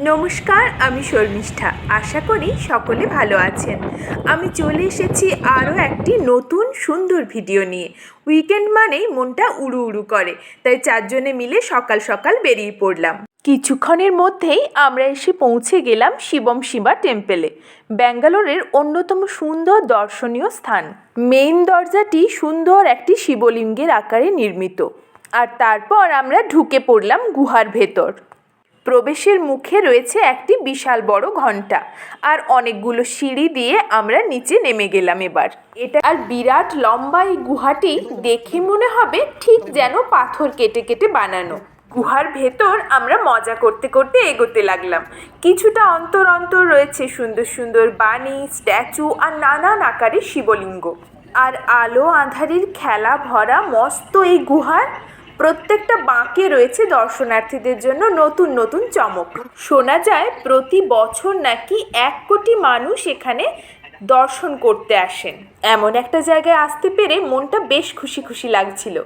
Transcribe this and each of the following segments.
নমস্কার, আমি শর্মিষ্ঠা। আশা করি সকলে ভালো আছেন। আমি চলে এসেছি আরও একটি নতুন সুন্দর ভিডিও নিয়ে। উইকেন্ড মানেই মনটা উড়ু উড়ু করে, তাই চারজনে মিলে সকাল সকাল বেরিয়ে পড়লাম। কিছুক্ষণের মধ্যেই আমরা এসে পৌঁছে গেলাম শিবম শিবা টেম্পেলে, ব্যাঙ্গালোরের অন্যতম সুন্দর দর্শনীয় স্থান। মেইন দরজাটি সুন্দর একটি শিবলিঙ্গের আকারে নির্মিত, আর তারপর আমরা ঢুকে পড়লাম গুহার ভেতর। প্রবেশের মুখে রয়েছে একটি বিশাল বড় ঘণ্টা, আর অনেকগুলো সিঁড়ি দিয়ে আমরা নিচে নেমে গেলাম। এবার এটা আর বিরাট লম্বা এই গুহাটি দেখে মনে হবে ঠিক যেন পাথর কেটে কেটে বানানো। গুহার ভেতর আমরা মজা করতে করতে এগোতে লাগলাম। কিছুটা অন্তর অন্তর রয়েছে সুন্দর সুন্দর বাণী, স্ট্যাচু আর নানান আকারের শিবলিঙ্গ। আর আলো আঁধারির খেলা ভরা মস্ত এই গুহার প্রত্যেকটা বাঁকে রয়েছে দর্শনার্থীদের জন্য নতুন নতুন চমক। শোনা যায় প্রতি বছর নাকি 1 কোটি মানুষ এখানে দর্শন করতে আসেন। এমন একটা জায়গায় আসতে পেরে মনটা বেশ খুশি খুশি লাগছিল।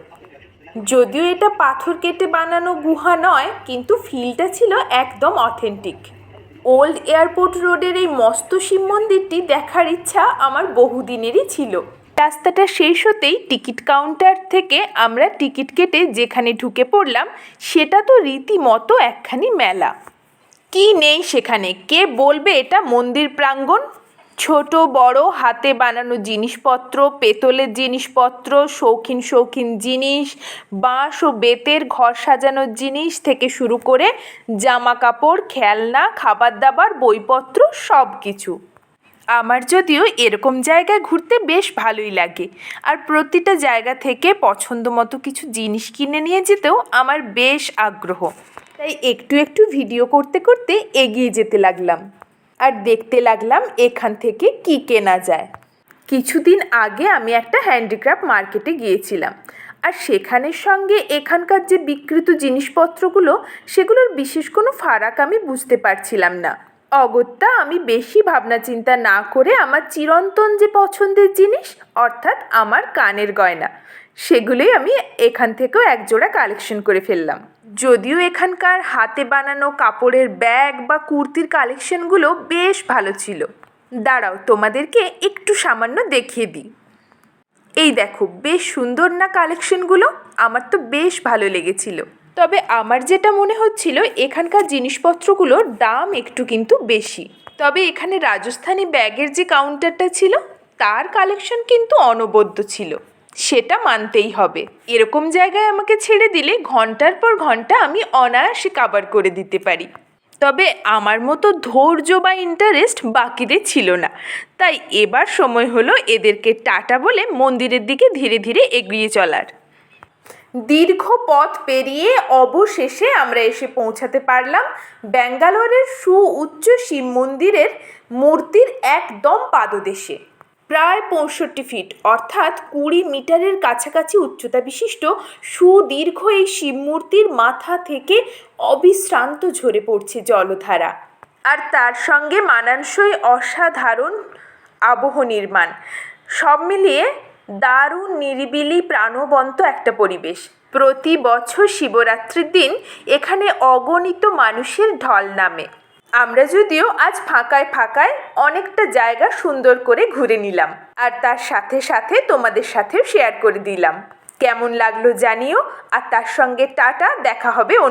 যদিও এটা পাথর কেটে বানানো গুহা নয়, কিন্তু ফিলটা ছিল একদম অথেন্টিক। ওল্ড এয়ারপোর্ট রোডের এই মস্ত শিব মন্দিরটি দেখার ইচ্ছা আমার বহুদিনেরই ছিল। রাস্তাটা শেষ হতেই টিকিট কাউন্টার থেকে আমরা টিকিট কেটে যেখানে ঢুকে পড়লাম, সেটা তো রীতিমতো একখানি মেলা। কি নেই সেখানে, কে বলবে এটা মন্দির প্রাঙ্গণ? ছোট বড় হাতে বানানো জিনিসপত্র, পেতলের জিনিসপত্র, শৌখিন শৌখিন জিনিস, বাঁশ ও বেতের ঘর সাজানোর জিনিস থেকে শুরু করে জামা কাপড়, খেলনা, খাবার দাবার, বইপত্র, সব কিছু। আমার যদিও এরকম জায়গায় ঘুরতে বেশ ভালোই লাগে, আর প্রতিটা জায়গা থেকে পছন্দ মতো কিছু জিনিস কিনে নিয়ে যেতেও আমার বেশ আগ্রহ। তাই একটু একটু ভিডিও করতে করতে এগিয়ে যেতে লাগলাম, আর দেখতে লাগলাম এখান থেকে কি কেনা যায়। কিছুদিন আগে আমি একটা হ্যান্ডিক্রাফট মার্কেটে গিয়েছিলাম, আর সেখানের সঙ্গে এখানকার যে বিক্রিত জিনিসপত্রগুলো, সেগুলোর বিশেষ কোনো ফারাক আমি বুঝতে পারছিলাম না। অগত্যা আমি বেশি ভাবনা চিন্তা না করে আমার চিরন্তন যে পছন্দের জিনিস, অর্থাৎ আমার কানের গয়না, সেগুলোই আমি এখান থেকেও একজোড়া কালেকশন করে ফেললাম। যদিও এখানকার হাতে বানানো কাপড়ের ব্যাগ বা কুর্তির কালেকশনগুলো বেশ ভালো ছিল। দাঁড়াও, তোমাদেরকে একটু সামান্য দেখিয়ে দিই। এই দেখো, বেশ সুন্দর না কালেকশনগুলো? আমার তো বেশ ভালো লেগেছিল। তবে আমার যেটা মনে হচ্ছিল, এখানকার জিনিসপত্রগুলোর দাম একটু কিন্তু বেশি। তবে এখানে রাজস্থানী ব্যাগের যে কাউন্টারটা ছিল, তার কালেকশন কিন্তু অনবদ্য ছিল, সেটা মানতেই হবে। এরকম জায়গায় আমাকে ছেড়ে দিলে ঘন্টার পর ঘন্টা আমি অনায়াসে কভার করে দিতে পারি। তবে আমার মতো ধৈর্য বা ইন্টারেস্ট বাকিদের ছিল না, তাই এবার সময় হলো এদেরকে টাটা বলে মন্দিরের দিকে ধীরে ধীরে এগিয়ে চলার। দীর্ঘ পথ পেরিয়ে অবশেষে আমরা এসে পৌঁছাতে পারলাম ব্যাঙ্গালোরের সুউচ্চ শিব মন্দিরের মূর্তির একদম পাদদেশে। প্রায় 65 ফিট অর্থাৎ 20 মিটারের কাছাকাছি উচ্চতা বিশিষ্ট সুদীর্ঘ এই শিব মূর্তির মাথা থেকে অবিশ্রান্ত ঝরে পড়ছে জলধারা, আর তার সঙ্গে মানানসই অসাধারণ আবহ নির্মাণ। সব মিলিয়ে দারুণ নিরিবিলি প্রাণবন্ত একটা পরিবেশ। প্রতি বছর শিবরাত্রির দিন এখানে অগণিত মানুষের ঢল নামে। আমরা যদিও আজ ফাঁকায় ফাঁকায় অনেকটা জায়গা সুন্দর করে ঘুরে নিলাম, আর তার সাথে সাথে তোমাদের সাথেও শেয়ার করে দিলাম। কেমন লাগলো জানিও, আর তার সঙ্গে টাটা, দেখা হবে অন্য